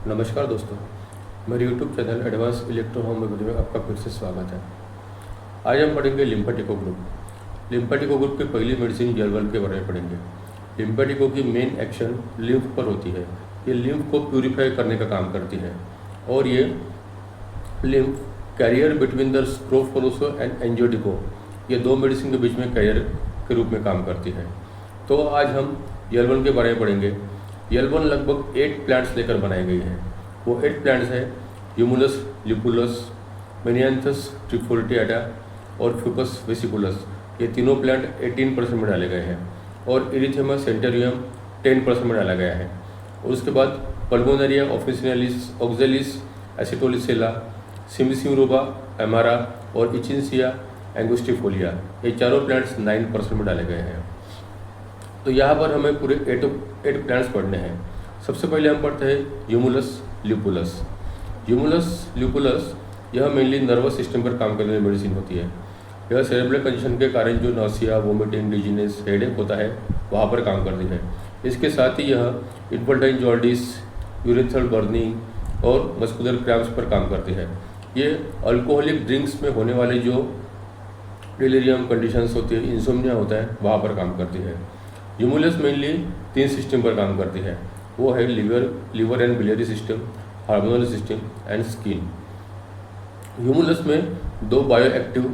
नमस्कार दोस्तों, मेरे YouTube channel advance electro homeopathy में आपका फिर से स्वागत है। आज हम पढ़ेंगे लिम्फेटिको ग्रुप। लिम्फेटिको ग्रुप की पहली मेडिसिन L1 के बारे में पढ़ेंगे। लिम्फेटिको की मेन एक्शन लिम्फ पर होती है। ये लिम्फ को प्यूरिफाई करने का काम करती है और ये लिम्फ कैरियर बिटवीन द स्क्रोफोलोसो एंड एंजियोटिको, ये दो मेडिसिन के बीच में कैरियर के रूप में काम करती है। तो आज हम L1 के बारे में पढ़ेंगे। L1 लगभग 8 प्लांट्स लेकर बनाई गई है। वो 8 प्लांट्स हैं ह्यूमुलस ल्यूपुलस, मेनियांथस ट्रिफोल्टियाटा और फ्यूकस वेसिकुलस। ये तीनों प्लांट 18% में डाले गए हैं और इरिथेमा सेंटेरियम 10% में डाला गया है। और उसके बाद पल्मोनरिया ऑफिसिनालिस, ऑक्जेलिस, एसिटोलिसेला, सिमिसिमरूबा एमारा और इचिंसिया एंगुस्टिफोलिया, ये चारों प्लांट्स 9% में डाले गए हैं। तो यहाँ पर हमें पूरे 8 प्लांट्स पढ़ने हैं। सबसे पहले हम पढ़ते हैं ह्यूमुलस ल्यूपुलस। ह्यूमुलस ल्यूपुलस यह मेनली नर्वस सिस्टम पर काम करने वाली मेडिसिन होती है। यह सेरेब्रल कंजेशन के कारण जो नॉसिया, वोमिटिंग, डिजीनेस, हेडेक होता है वहाँ पर काम करती है। इसके साथ ही यह इन्फेंटाइल जॉन्डिस, यूरिथ्रल बर्निंग और मस्कुलर क्रैम्प्स पर काम करती है। ये अल्कोहलिक ड्रिंक्स में होने वाले जो डिलीरियम कंडीशंस होती है, इंसोम्निया होता है, वहाँ पर काम करती है। ह्यूमुलस मेनली 3 सिस्टम पर काम करती है। वो है liver and biliary system, hormonal system and skin. Humulus में 2 बायो एक्टिव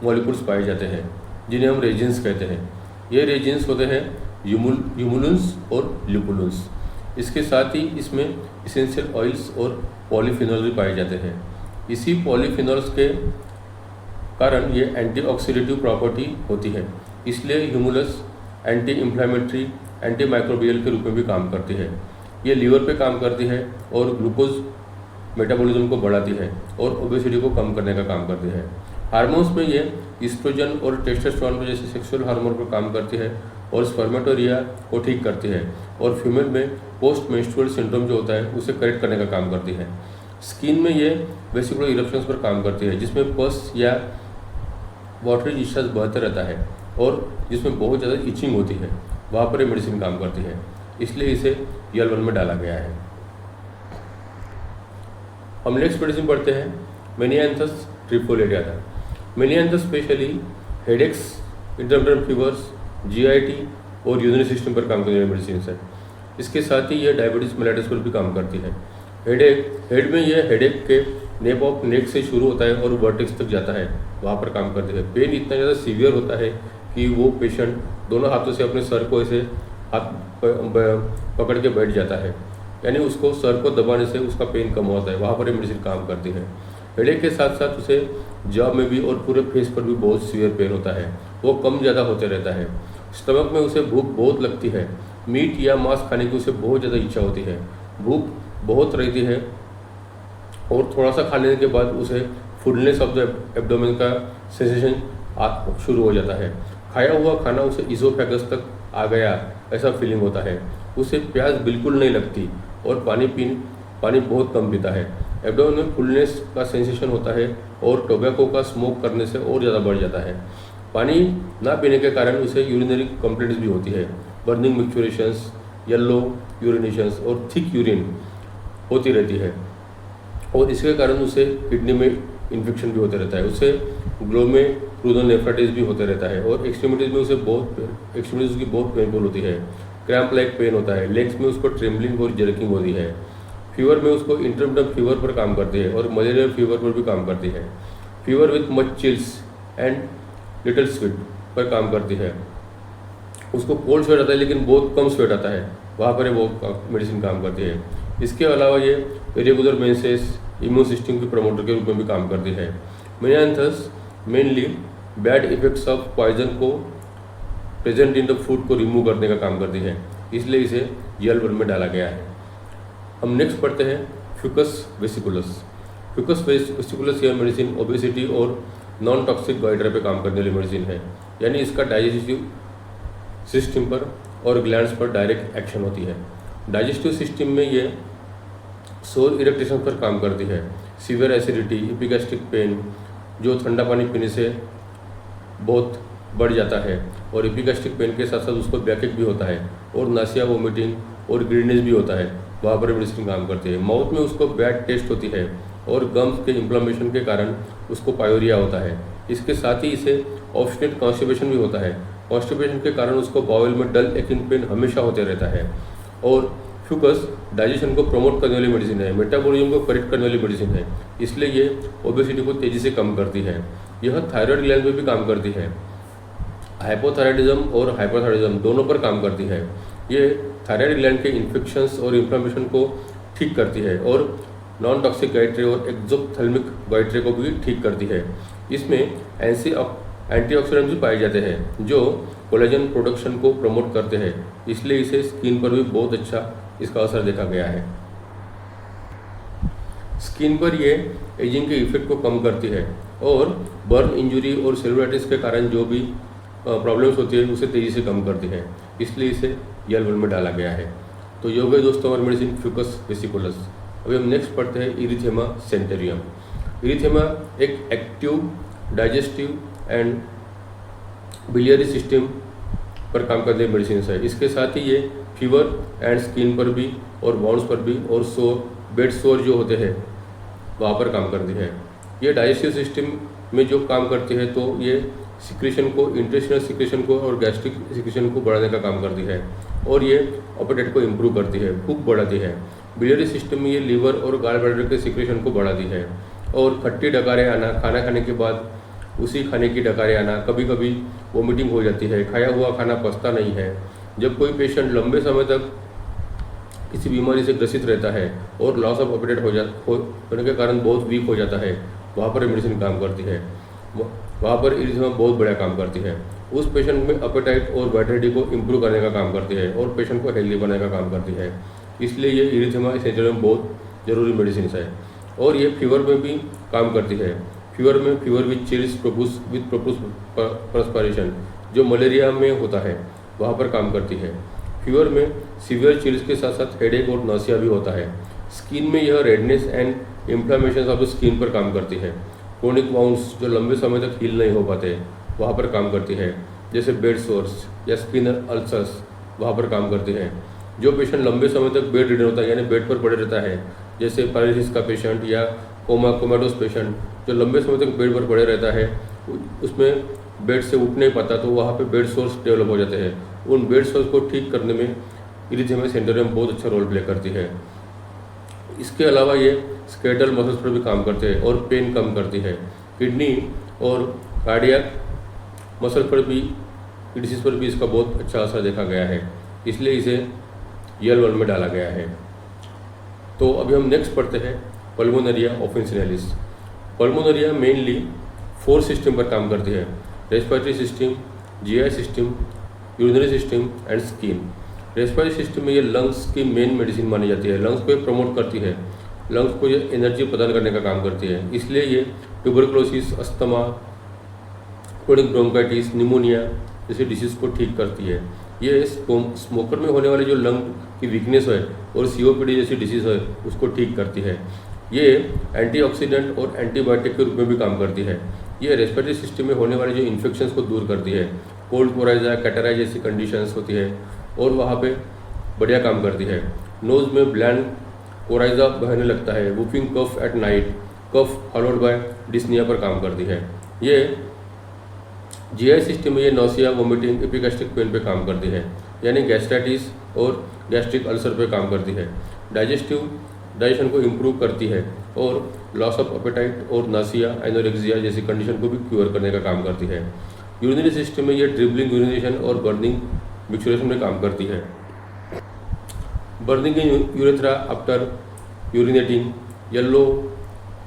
मॉलिक्यूल्स पाए जाते हैं जिन्हें हम रेजिन्स कहते हैं। ये रेजिन्स होते हैं ह्यूमुलुन्स और ल्यूपुलुन्स। इसके साथ ही इसमें इसेंशियल ऑयल्स और पॉलीफिनॉल भी पाए जाते हैं। इसी पॉलीफिनॉल्स के कारण ये एंटीऑक्सीडेटिव प्रॉपर्टी होती है, इसलिए ह्यूमुलस एंटी इन्फ्लामेटरी, एंटी माइक्रोबियल के रूप में भी काम करती है। ये लीवर पे काम करती है और ग्लूकोज मेटाबॉलिज्म को बढ़ाती है और ओबेसिटी को कम करने का काम करती है। हार्मोन्स में ये ईस्ट्रोजन और टेस्टोस्टेरोन जैसे सेक्सुअल हार्मोन पर काम करती है और स्पर्मेटोरिया को ठीक करती है और फीमेल में पोस्ट मेंस्ट्रुअल सिंड्रोम जो होता है उसे करेक्ट करने का काम करती है। स्किन में ये वेसिकुलर इरप्शंस पर काम करती है जिसमें पस या वाटरी डिस्चार्ज बहते रहता है और जिसमें बहुत ज़्यादा इचिंग होती है, वहाँ पर ये मेडिसिन काम करती है, इसलिए इसे L1 में डाला गया है। हम नेक्स्ट मेडिसिन पढ़ते हैं menyanthes trifoliata. Menyanthes specially headaches, intermittent fevers, GIT और यूरिनरी सिस्टम पर काम करने वाली मेडिसिन है। इसके साथ ही यह डायबिटीज मेलाइटिस पर भी काम करती है। हेड में यह हेडेक के नेप ऑफ नेक से शुरू होता है और वर्टेक्स तक जाता है, वहाँ पर काम करती है। पेन इतना ज़्यादा सीवियर होता है कि वो पेशेंट दोनों हाथों से अपने सर को ऐसे हाथ पकड़ के बैठ जाता है, यानी उसको सर को दबाने से उसका पेन कम होता है, वहाँ पर ये मेडिसिन काम करती है। हेडेक के साथ साथ उसे जॉ में भी और पूरे फेस पर भी बहुत सीवियर पेन होता है, वो कम ज़्यादा होते रहता है। स्टमक में उसे भूख बहुत लगती है, मीट या मांस खाने की उसे बहुत ज़्यादा इच्छा होती है, भूख बहुत रहती है और थोड़ा सा खा लेने के बाद उसे फुलनेस ऑफ द एब्डोमेन का सेंसेशन शुरू हो जाता है। खाया हुआ खाना उसे इसोफेगस तक आ गया ऐसा फीलिंग होता है। उसे प्यास बिल्कुल नहीं लगती और पानी बहुत कम पीता है। एब्डोमेन में फुलनेस का सेंसेशन होता है और टोबैको का स्मोक करने से और ज़्यादा बढ़ जाता है। पानी ना पीने के कारण उसे यूरिनरी कंप्लेंट्स भी होती है, बर्निंग मिक्चुरेशंस, येलो यूरिनेशंस और थिक यूरिन होती रहती है और इसके कारण उसे किडनी में इन्फेक्शन भी होते रहता है। उसे ग्लोमेरुलोनेफ्राइटिस भी होते रहता है और एक्सट्रीमिटीज़ में उसे एक्सट्रीमिटीज़ उसकी बहुत पेनफुल होती है। क्रैम्प लाइक पेन होता है। लेग्स में उसको ट्रेम्बलिंग और जर्किंग होती है। फीवर में उसको इंटरमिटेंट फीवर पर काम करती है और मलेरियल फीवर पर भी काम करती है। Fever with much chills and little sweat पर काम करती है। उसको कोल्ड स्वेट आता है लेकिन बहुत कम स्वेट आता है, वहाँ पर वो मेडिसिन काम करती है। इसके अलावा ये इरेगुलर मेंसेस, इम्यून सिस्टम के प्रमोटर के रूप में भी काम करती है। Menyanthes mainly bad effects of poison को प्रेजेंट इन द फूड को रिमूव करने का काम करती है, इसलिए इसे L1 में डाला गया है। हम नेक्स्ट पढ़ते हैं फ्यूकस वेसिकुलस। फ्यूकस वेसिकुलस यह मेडिसिन ओबेसिटी और नॉन टॉक्सिक गॉइटर पे काम करने वाली मेडिसिन है, यानी इसका डाइजेस्टिव सिस्टम पर और ग्लैंड्स पर डायरेक्ट एक्शन होती है। डाइजेस्टिव सिस्टम में ये सोर इरेक्टेशन पर काम करती है। सीवियर एसिडिटी, एपिगैस्ट्रिक पेन जो ठंडा पानी पीने से बहुत बढ़ जाता है और एपिगैस्ट्रिक पेन के साथ साथ उसको बैकएक भी होता है और नासिया, वोमिटिंग और ग्रीनेस भी होता है, वहाँ पर मेडिसिन काम करती है। माउथ में उसको बैड टेस्ट होती है और गम्स के इन्फ्लेमेशन के कारण उसको पायोरिया होता है। इसके साथ ही इसे ऑब्स्टिनेट कॉन्स्टिपेशन भी होता है। कॉन्स्टिपेशन के कारण उसको बाउल में डल एकिंग पेन हमेशा होते रहता है। और फ्यूकस डाइजेशन को प्रमोट करने वाली मेडिसिन है, मेटाबॉलिज्म को करेक्ट करने वाली मेडिसिन है, इसलिए ये ओबेसिटी को तेज़ी से कम करती है। यह थायराइड ग्लैंड में भी काम करती है। हाइपोथायराइडिज्म और हाइपरथायराइडिज्म दोनों पर काम करती है। ये थायराइड ग्लैंड के इन्फेक्शंस और इन्फ्लेमेशन को ठीक करती है और नॉन टॉक्सिक गाइट्रे और एक्सोथैल्मिक गाइट्रे को भी ठीक करती है। इसमें एंटीऑक्सीडेंट भी पाए जाते हैं जो कोलेजन प्रोडक्शन को प्रमोट करते हैं, इसलिए इसे स्किन पर भी बहुत अच्छा इसका असर देखा गया है। स्किन पर ये एजिंग के इफेक्ट को कम करती है और बर्न इंजरी और सेलुलाइटिस के कारण जो भी प्रॉब्लम्स होती है उसे तेज़ी से कम करती है, इसलिए इसे येलो में डाला गया है। तो ये हो गए दोस्तों हमारी मेडिसिन फ्यूकस वेसिकुलस। अभी हम नेक्स्ट पढ़ते हैं इरिथेमा सेंटेरियम। इरिथेमा एक active digestive and biliary system पर काम करने मेडिसिन है। इसके साथ ही ये फीवर एंड स्किन पर भी और बाउंड्स पर भी और बेड सोर जो होते हैं वहाँ पर काम करती है। ये डाइजेस्टिव सिस्टम में जो काम करती है तो ये सिक्रेशन को, इंटेस्टिनल सिक्रेशन को और गैस्ट्रिक सिक्रेशन को बढ़ाने का काम करती है और ये एपेटाइट को इम्प्रूव करती है, भूख बढ़ाती है। बिलियरी सिस्टम में ये लीवर और गॉल ब्लैडर के सिक्रेशन को बढ़ाती है और खट्टी डकारें आना, खाना खाने के बाद उसी खाने की डकारें आना, कभी कभी वोमिटिंग हो जाती है, खाया हुआ खाना पचता नहीं है। जब कोई पेशेंट लंबे समय तक किसी बीमारी से ग्रसित रहता है और लॉस ऑफ एपेटाइट होने के कारण बहुत वीक हो जाता है, वहाँ पर मेडिसिन काम करती है। वहाँ पर इरिथेमा बहुत बड़ा काम करती है। उस पेशेंट में एपेटाइट और वाइटलिटी को इम्प्रूव करने का काम करती है और पेशेंट को हेल्दी बनाने का काम करती है, इसलिए ये इरिथेमा सेंटेरियम बहुत ज़रूरी मेडिसिन है। और ये फीवर में भी काम करती है। Fever with chills with profuse perspiration जो मलेरिया में होता है वहाँ पर काम करती है। फीवर में सीवियर चिल्स के साथ साथ हेडेक और नौसिया भी होता है। स्किन में यह redness and inflammation of the skin पर काम करती है। क्रोनिक वाउंड्स जो लंबे समय तक हील नहीं हो पाते वहाँ पर काम करती है, जैसे बेड सोर्स या स्किन अल्सर्स वहाँ पर काम करती है। जो पेशेंट लंबे समय तक बेड रिडन होता है यानी बेड पर पड़े रहता है, जैसे पैरालिसिस का पेशेंट या कोमाटोस पेशेंट जो लंबे समय तक बेड पर पड़े रहता है, उसमें बेड से उठ नहीं पाता तो वहाँ पे बेड सोर्स डेवलप हो जाते हैं। उन बेड सोर्स को ठीक करने में इरिथेमा सेंटेरियम बहुत अच्छा रोल प्ले करती है। इसके अलावा ये स्केलेटल मसल्स पर भी काम करते हैं और पेन कम करती है। किडनी और कार्डियक मसल पर भी, डिसीज पर भी इसका बहुत अच्छा असर देखा गया है, इसलिए इसे येलो में डाला गया है। तो अभी हम नेक्स्ट पढ़ते हैं पल्मोनरिया ऑफिसिनालिस। पल्मोनरिया मेनली 4 सिस्टम पर काम करती है: respiratory system, GI system, urinary system and skin. Respiratory system में ये लंग्स की मेन मेडिसिन मानी जाती है। लंग्स को ये प्रमोट करती है, लंग्स को ये एनर्जी प्रदान करने का काम करती है, इसलिए ये tuberculosis, asthma, chronic bronchitis, pneumonia जैसे डिसीज़ को ठीक करती है। ये स्मोकर में होने वाले जो लंग की वीकनेस है और सीओपीडी जैसी डिसीज़ है उसको ठीक करती है। ये एंटीऑक्सीडेंट और एंटीबायोटिक के रूप में भी काम करती है। ये रेस्पिरेटरी सिस्टम में होने वाले जो इन्फेक्शंस को दूर करती है। कोल्ड कोराइजा, कैटराइज जैसी कंडीशंस होती है और वहाँ पे बढ़िया काम करती है। नोज़ में ब्लैंड कोराइजा बहने लगता है, whooping cough at night, cough followed by dyspnea पर काम करती है। ये जीआई सिस्टम में ये नौसिया, वोमिटिंग, एपिगैस्ट्रिक पेन पे काम करती है, यानी गैस्ट्राइटिस और गैस्ट्रिक अल्सर पे काम करती है। डाइजेशन को इम्प्रूव करती है और लॉस ऑफ एपेटाइट और नासिया, एनोरेक्सिया जैसी कंडीशन को भी क्योर करने का काम करती है। यूरिनरी सिस्टम में ये ड्रिबलिंग, यूरिनेशन और बर्निंग मिक्सचरेशन में काम करती है। Burning in urethra after urinating, yellow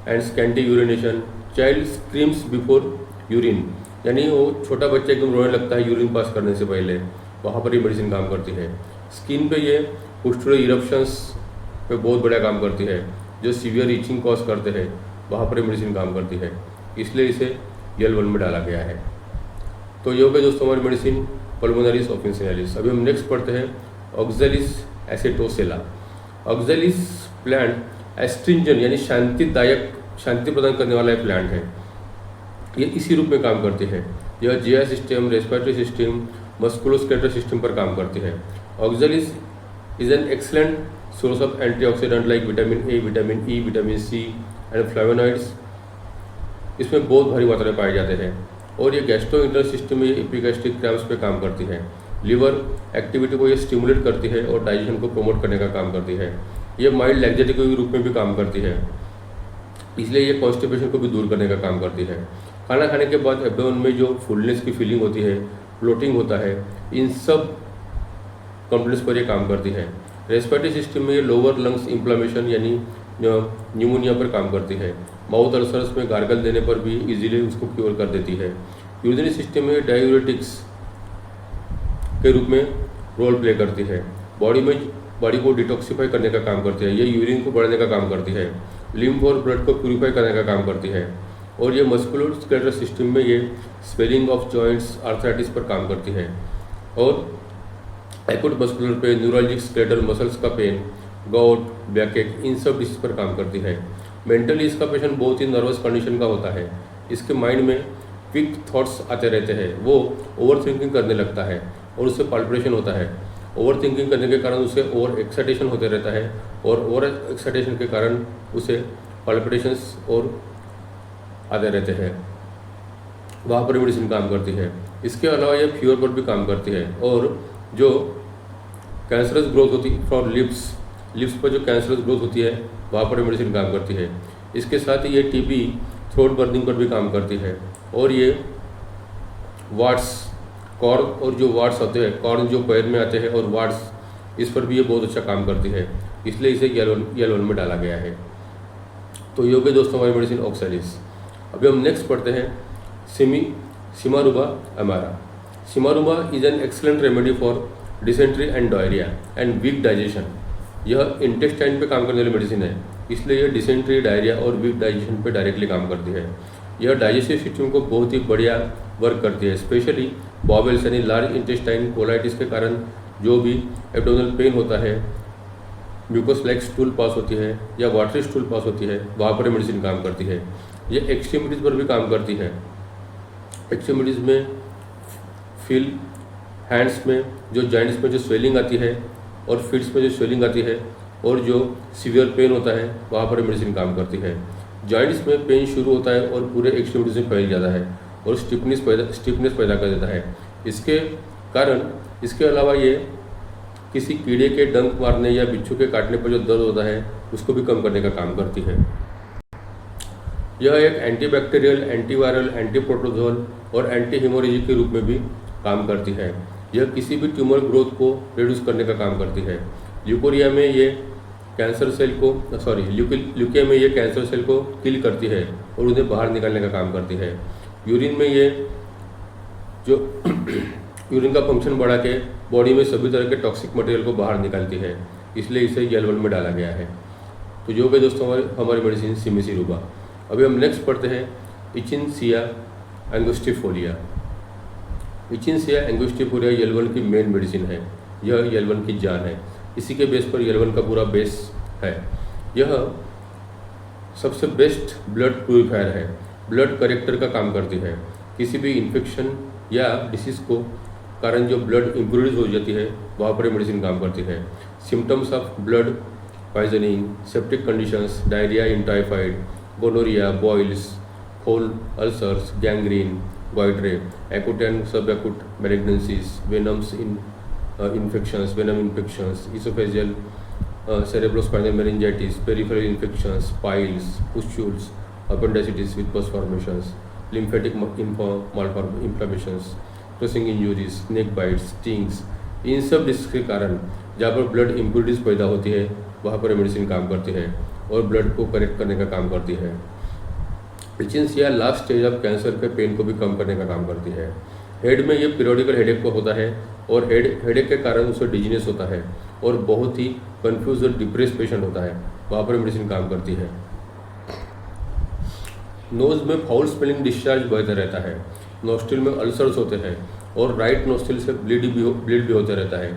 and scanty urination, child screams before urine, यानी वो छोटा बच्चा एकदम रोने लगता है यूरिन पास करने से पहले, वहाँ पर ये मेडिसिन काम करती है। स्किन पे ये पुस्टुलर इरप्शंस पे बहुत बड़ा काम करती है, जो सीवियर ईचिंग कॉज करते हैं, वहाँ पर ये मेडिसिन काम करती है, इसलिए इसे येलो में डाला गया है। तो ये हो गया दोस्तों हमारी मेडिसिन पल्मोनरिस ऑफिसिनालिस। अभी हम नेक्स्ट पढ़ते हैं ऑक्जेलिस एसेटोसेला। ऑक्जेलिस प्लांट एस्ट्रिंजन यानी शांति प्रदान करने वाला एक प्लांट है। ये इसी रूप में काम करती है। यह GI system, respiratory system, musculoskeletal system पर काम करती है। Oxalis is an excellent source of antioxidant like vitamin A, vitamin E, vitamin C and flavonoids इसमें बहुत भारी मात्रा में पाए जाते हैं। और ये गैस्ट्रोइंटेस्टाइनल सिस्टम में एपिगैस्ट्रिक क्रैम्प्स पे काम करती है। लिवर एक्टिविटी को ये स्टिमुलेट करती है और डाइजेशन को प्रमोट करने का काम करती है। ये माइल्ड लैक्सेटिव के रूप में भी काम करती है, इसलिए ये कॉन्स्टिपेशन को भी दूर करने का काम करती है। खाना खाने के बाद एब्डोमेन में जो फुलनेस की फीलिंग होती है, ब्लोटिंग होता है, इन सब कंप्लेंट्स पर ये काम करती है। रेस्पिरेटरी सिस्टम में ये लोअर लंग्स इन्फ्लेमेशन यानी न्यूमोनिया पर काम करती है। माउथ अल्सर्स में गार्गल देने पर भी इजीली उसको क्योर कर देती है। यूरिनरी सिस्टम में डायूरेटिक्स के रूप में रोल प्ले करती है। बॉडी को डिटॉक्सिफाई करने का काम करती है। ये यूरिन को बढ़ाने का काम करती है। लिम्फ और ब्लड को प्यूरिफाई करने का काम करती है। और ये मस्कुलोस्केलेटल सिस्टम में ये स्वेलिंग ऑफ जॉइंट्स, आर्थराइटिस पर काम करती है। और acute muscular pain, neurologic skeletal muscles का पेन, गॉट, बैकएक, इन सब डिसीज पर काम करती है। मेंटली इसका पेशेंट बहुत ही नर्वस कंडीशन का होता है। इसके माइंड में क्विक थॉट्स आते रहते हैं, वो ओवर थिंकिंग करने लगता है और उससे पाल्पिटेशन होता है। ओवर थिंकिंग करने के कारण उसे ओवर एक्साइटेशन होते रहता है और ओवर एक्साइटेशन के कारण उसे पाल्पिटेशंस और आते रहते हैं। वहाँ पर मेडिसिन काम करती है। इसके अलावा ये फीवर पर भी काम करती है। और जो कैंसरस ग्रोथ होती है फ्रॉम लिप्स पर जो कैंसरस ग्रोथ होती है वहाँ पर मेडिसिन काम करती है। इसके साथ ही ये टीबी, थ्रोट बर्निंग पर भी काम करती है। और ये वाट्स, कॉर्न और जो वाट्स होते हैं, कॉर्न जो पैर में आते हैं और वाट्स, इस पर भी ये बहुत अच्छा काम करती है, इसलिए इसे येलो में डाला गया है। तो ये हो गए दोस्तों हमारी मेडिसिन ऑक्सैलिस। अभी हम नेक्स्ट पढ़ते हैं simaruba amara. Simaruba is an excellent remedy for dysentery and diarrhoea and weak digestion. यह इंटेस्टाइन पे काम करने वाली मेडिसिन है, इसलिए यह डिसेंट्री, डायरिया और वीक डाइजेशन पे डायरेक्टली काम करती है। यह डाइजेस्टिव सिस्टम को बहुत ही बढ़िया वर्क करती है, स्पेशली बॉवेल्स यानी लार्ज इंटेस्टाइन कोलाइटिस के कारण जो भी एब्डोमिनल पेन होता है, म्यूकस लाइक स्टूल पास होती है या वाटरी स्टूल पास होती है, वहाँ पर मेडिसिन काम करती है। ये एक्सट्रीमिटीज़ पर भी काम करती है। एक्सट्रीमिटीज़ में फील, हैंड्स में जो जॉइंट्स में जो स्वेलिंग आती है और फीट्स में जो स्वेलिंग आती है और जो सीवियर पेन होता है, वहाँ पर मेडिसिन काम करती है। जॉइंट्स में पेन शुरू होता है और पूरे एक्सट्रीमिटीज़ में फैल जाता है और स्टिफनेस पैदा कर देता है। इसके अलावा ये किसी कीड़े के डंक मारने या बिच्छू के काटने पर जो दर्द होता है उसको भी कम करने का काम करती है। यह एक एंटीबैक्टीरियल, एंटीवायरल, एंटी प्रोटोजोल और एंटी हेमोरेजिक के रूप में भी काम करती है। यह किसी भी ट्यूमर ग्रोथ को रिड्यूस करने का काम करती है। ल्यूकोरिया में ये कैंसर सेल को ल्यूकिया में ये कैंसर सेल को किल करती है और उन्हें बाहर निकालने का काम करती है। यूरिन में ये जो यूरिन का फंक्शन बढ़ा के बॉडी में सभी तरह के टॉक्सिक मटेरियल को बाहर निकालती है, इसलिए इसे येलो में डाला गया है। तो जो कि दोस्तों हमारी मेडिसिन सिमिसिरुबा। अभी हम नेक्स्ट पढ़ते हैं इचिनसिया एंगुस्टिफोलिया। इचिनसिया एंगुस्टिफोलिया येलवन की मेन मेडिसिन है। यह येलवन की जान है। इसी के बेस पर येलवन का पूरा बेस है। यह सबसे बेस्ट ब्लड प्यूरिफायर है। ब्लड करेक्टर का काम करती है। किसी भी इन्फेक्शन या डिसीज़ को कारण जो ब्लड इम्प्योरिटीज हो जाती है वहाँ पर मेडिसिन काम करती है। Symptoms of blood poisoning, septic conditions, diarrhoea in typhoid, gonorrhoea, boils, foul ulcers, gangrene, goitre, acute and subacute malignancies, venoms in venom infections, esophageal, cerebrospinal meningitis, peripheral infections, piles, pustules, appendicitis with pus formations, lymphatic inflammations, pressing injuries, snake bites, stings, इन सब disease के कारण जहाँ पर blood impurities पैदा होती है वहाँ पर मेडिसिन काम करती है और ब्लड को करेक्ट करने का काम करती है। इचिनसिया लास्ट स्टेज ऑफ कैंसर के पेन को भी कम करने का काम करती है। हेड में ये पीरियोडिकल हेडेक को होता है और हेडेक के कारण उसे डिजीनेस होता है और बहुत ही कंफ्यूज और डिप्रेस पेशेंट होता है, वहाँ पर मेडिसिन काम करती है। नोज में फाउल स्मेलिंग डिस्चार्ज बहता रहता है, नोस्ट्रिल में अल्सर्स होते हैं और राइट नोस्ट्रिल से ब्लीड भी होता रहता है।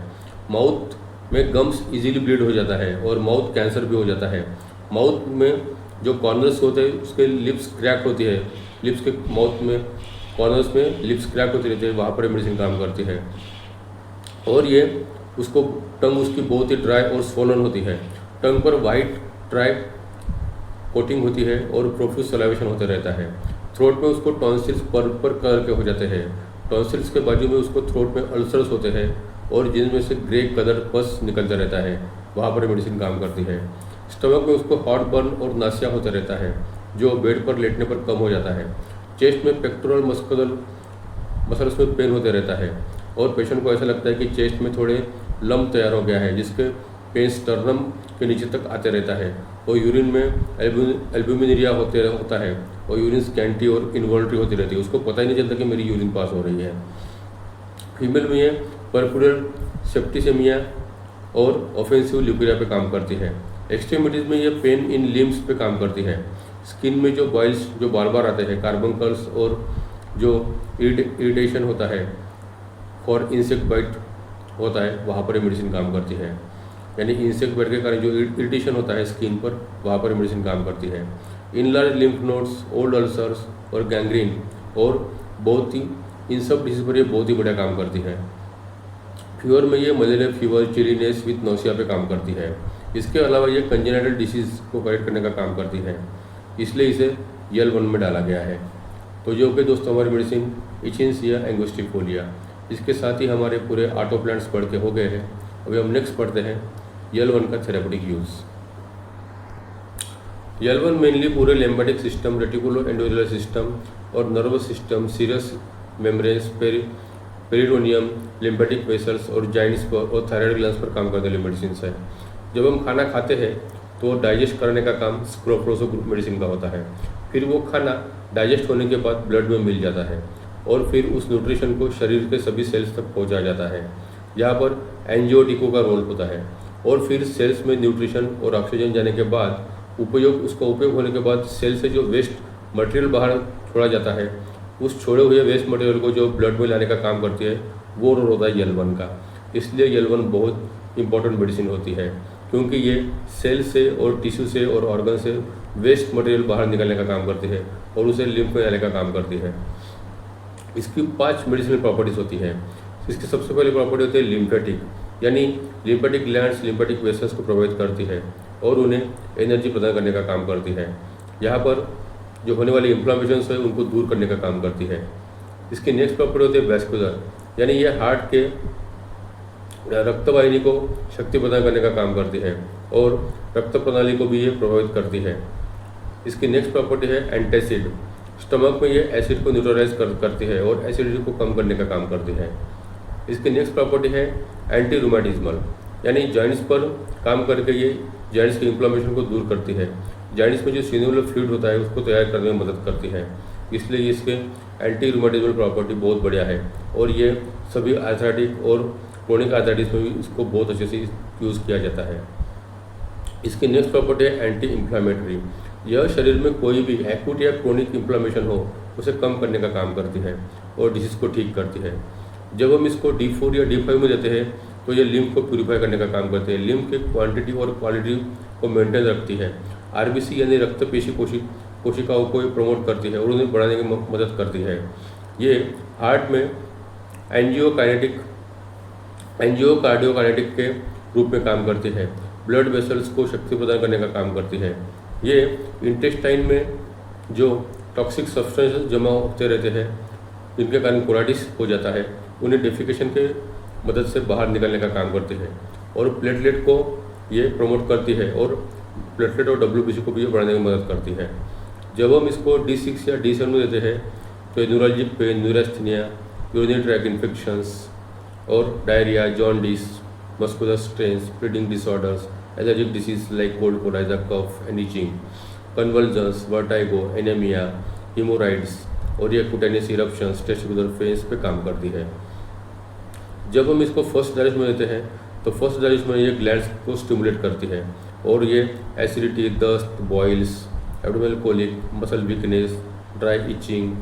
माउथ में गम्स इजीली ब्लीड हो जाता है और माउथ कैंसर भी हो जाता है। माउथ में जो कॉर्नर्स होते हैं उसके लिप्स क्रैक होती है, लिप्स के माउथ में कॉर्नर्स में लिप्स क्रैक होती रहती है, वहाँ पर मेडिसिन काम करती है। और ये उसको टंग उसकी बहुत ही ड्राई और स्वोलन होती है। टंग पर वाइट ड्राई कोटिंग होती है और प्रोफ्यूज सलाइवेशन होते रहता है। थ्रोट में उसको टॉन्सिल्स पर कलर के हो जाते हैं। टॉन्सिल्स के बाजू में उसको थ्रोट में अल्सर्स होते हैं और जिनमें से ग्रे कलर पस निकलता रहता है, वहाँ पर मेडिसिन काम करती है। स्टमक में उसको हॉट बर्न और नासिया होता रहता है जो बेड पर लेटने पर कम हो जाता है। चेस्ट में पेक्टोरल मसल्स में पेन होते रहता है और पेशेंट को ऐसा लगता है कि चेस्ट में थोड़े लम्ब तैयार हो गया है, जिसके पेन स्टर्नम के नीचे तक आते रहता है और यूरिन में एल्ब्यूमिनिरिया होता है और यूरिन स्कैंटी और इनवॉल्ट्री होती रहती है। उसको पता ही नहीं चलता कि मेरी यूरिन पास हो रही है। फीमेल में ये पर्पुलर सेप्टिसेमिया और ऑफेंसिव ल्यूकेरिया पे काम करती है। एक्सट्रीमिटीज़ में ये पेन इन लिम्स पे काम करती है। स्किन में जो बॉइल्स जो बार बार आते हैं, कार्बंकल्स और जो इरिटेशन होता है फॉर इंसेक्ट बाइट होता है, वहाँ पर मेडिसिन काम करती है। यानी इंसेक्ट बाइट के कारण जो इरिटेशन होता है स्किन पर, वहाँ पर मेडिसिन काम करती है। Enlarge lymph nodes, old ulcers और गैंग्रीन और बहुत ही इन सब डिजीज पर ये बहुत ही बढ़िया काम करती है। फीवर में ये malaria fever, chilliness with nausea पे काम करती है। इसके अलावा ये कंजेनिटल डिसीज़ को करेक्ट करने का काम करती है, इसलिए इसे L1 में डाला गया है। तो जो कि दोस्तों हमारी मेडिसिन इचिनसिया एंगोस्टिफोलिया, इसके साथ ही हमारे पूरे ऑटो प्लांट्स पढ़ के हो गए हैं। अभी हम नेक्स्ट पढ़ते हैं L1 का थेरेपेटिक यूज़। L1 मेनली पूरे lymphatic system, reticulo endothelial system और nervous system, serous membranes, peritoneum, lymphatic vessels और जॉइंट्स पर और थायराइड ग्लैंड्स पर काम करने वाली मेडिसिन है। जब हम खाना खाते हैं तो डाइजेस्ट करने का काम स्क्रोफ्लोसो ग्रुप मेडिसिन का होता है। फिर वो खाना डाइजेस्ट होने के बाद ब्लड में मिल जाता है और फिर उस न्यूट्रिशन को शरीर के सभी सेल्स तक पहुंचाया जाता है, जहाँ पर एंजियोटिको का रोल होता है। और फिर सेल्स में न्यूट्रिशन और ऑक्सीजन जाने के बाद उसका उपयोग होने के बाद सेल से जो वेस्ट मटेरियल बाहर छोड़ा जाता है, उस छोड़े हुए वेस्ट मटेरियल को जो ब्लड में लाने का काम करती है, वो रोल होता है L1 का। इसलिए L1 बहुत इंपॉर्टेंट मेडिसिन होती है, क्योंकि ये सेल से और टिश्यू से और ऑर्गन से वेस्ट मटेरियल बाहर निकालने का काम करती है और उसे लिम्फ में लाने का काम करती है। इसकी 5 मेडिसिनल प्रॉपर्टीज होती है। इसकी सबसे पहली प्रॉपर्टी होती है लिम्फेटिक, यानी लिम्फेटिक ग्लैंड्स लिम्फेटिक वेसल्स को प्रभावित करती है और उन्हें एनर्जी प्रदान करने का काम करती है। यहाँ पर जो होने वाली इन्फ्लामेशन है उनको दूर करने का काम करती है। इसकी नेक्स्ट प्रॉपर्टी होती है वैस्कुलर, यानी ये हार्ट के रक्त वाहिनी को शक्ति प्रदान करने का काम करती है और रक्त प्रणाली को भी ये प्रभावित करती है। इसकी नेक्स्ट प्रॉपर्टी है एंटासिड, स्टमक में ये एसिड को न्यूट्रलाइज करती है और एसिडिटी को कम करने का काम करती है। इसकी नेक्स्ट प्रॉपर्टी है एंटी रूमेटिज्मल, यानी जॉइंट्स पर काम करके ये जॉइंट्स की इन्फ्लामेशन को दूर करती है। जॉइंट्स में जो सिनुलर फ्लूइड होता है उसको तैयार करने में मदद करती है, इसलिए इसके एंटी रूमेटिज्मल प्रॉपर्टी बहुत बढ़िया है और ये सभी आर्थराइटिक और क्रोनिक आर्थराइटिस में भी इसको बहुत अच्छे से यूज़ किया जाता है। इसकी नेक्स्ट प्रॉपर्टी है एंटी इन्फ्लामेटरी, यह शरीर में कोई भी एक्यूट या क्रोनिक इन्फ्लामेशन हो उसे कम करने का काम करती है और डिसीज को ठीक करती है। जब हम इसको D4 या D5 में देते हैं तो ये लिम्फ को प्यूरिफाई करने का काम करते हैं, लिम्फ की क्वांटिटी और क्वालिटी को मेंटेन रखती है। RBC यानी रक्त पेशी कोशिकाओं को प्रमोट करती है और उन्हें बढ़ाने की मदद करती है। ये हार्ट में एंजियोकार्डियोकाइनेटिक के रूप में काम करती है, ब्लड वेसल्स को शक्ति प्रदान करने का काम करती है। ये इंटेस्टाइन में जो टॉक्सिक सब्सटेंसेस जमा होते रहते हैं जिनके कारण कोलाइटिस हो जाता है, उन्हें डेफिकेशन के मदद से बाहर निकलने का काम करती है और प्लेटलेट को ये प्रमोट करती है और प्लेटलेट और WBC को भी ये बढ़ाने में मदद करती है। जब हम इसको D6 या D7 में देते हैं तो neuralgic pain, neurasthenia, urinary tract infections और diarrhoea, jaundice, muscular strains, bleeding disorders, allergic disease like cold coryza, cough and itching, convulsions, vertigo, anaemia, haemorrhoids और ये कुटेनियस इरप्शंस, टेस्टिकुलर पेन्स पे काम करती है। जब हम इसको फर्स्ट डायरेक्ट में देते हैं तो फर्स्ट डायरेक्ट में ये ग्लैंड्स को स्टिमुलेट करती है और ये एसिडिटी, दस्त, boils, abdominal colic, muscle weakness, dry itching,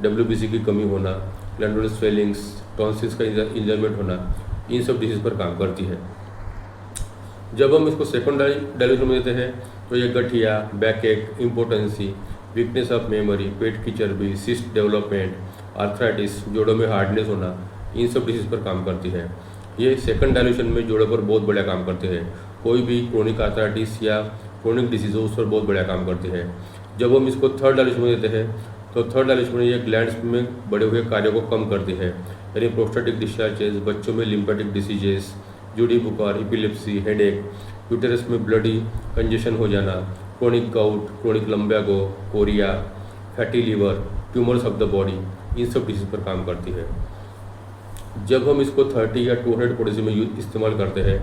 WBC की कमी होना, ग्लैंडुलर स्वेलिंग्स, टॉन्सिल्स का इंजरमेंट होना, इन सब डिसीज पर काम करती है। जब हम इसको सेकेंडरी डायल्यूशन में देते हैं तो ये गठिया, बैक एक, इम्पोटेंसी, वीकनेस ऑफ मेमोरी, पेट की चर्बी, सिस्ट डेवलपमेंट, आर्थराइटिस, जोड़ों में हार्डनेस होना, इन सब डिसीज पर काम करती है। ये सेकंड डायल्यूशन में जोड़ों पर बहुत बढ़िया काम करते हैं। कोई भी क्रोनिक आर्थराइटिस या क्रोनिक डिसीज हो उस पर बहुत बढ़िया काम करते हैं। जब हम इसको थर्ड डायल्यूशन में देते हैं तो थर्ड डायल्यूशन में ये ग्लैंड्स में बड़े हुए कार्यों को कम करती है, यानी प्रोस्टेटिक डिस्चार्जेस, बच्चों में लिम्फेटिक डिसीजेस, जुड़ी बुखार, इपिलेप्सी, हेडेक, यूटेरस में ब्लडी कंजेशन हो जाना, chronic gout, chronic lumbago, chorea, fatty liver, tumours of the body, इन सब डिसीज पर काम करती है। जब हम इसको 30 या 200 पोटेंसी में इस्तेमाल करते हैं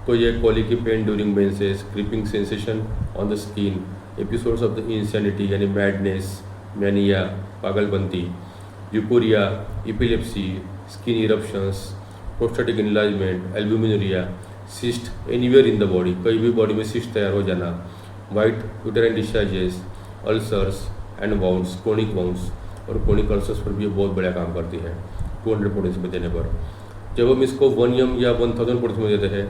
तो ये colicky pain during menses, creeping sensation on the skin, episodes of the insanity यानी मैडनेस, मैनिया, पागलपंती, leucorrhoea, epilepsy, skin eruptions, prostatic enlargement, albuminuria, cyst anywhere in the body, कहीं भी बॉडी में सिस्ट तैयार हो जाना, white uterine discharges, ulcers and wounds, chronic wounds और chronic ulcers पर भी ये बहुत बढ़िया काम करती है 200 पोटेंसी में देने पर। जब हम इसको 1 m या 1000 पोटेंसी में देते हैं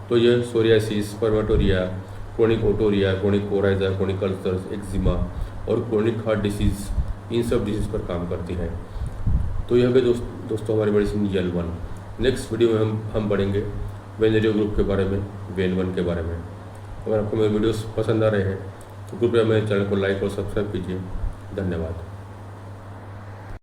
तो ये psoriasis, spermatorrhoea, chronic otorrhoea, chronic coryza, chronic ulcers, eczema और क्रोनिक हार्ट डिसीज, इन सब डिसीज़ पर काम करती है। तो यह है दोस्तों हमारी मेडिसिन JL1। नेक्स्ट वीडियो में हम पढ़ेंगे वेनेरियो ग्रुप के बारे में, VEN1 के बारे में। अगर आपको मेरे वीडियोस पसंद आ रहे हैं तो कृपया मेरे चैनल को लाइक और सब्सक्राइब कीजिए। धन्यवाद।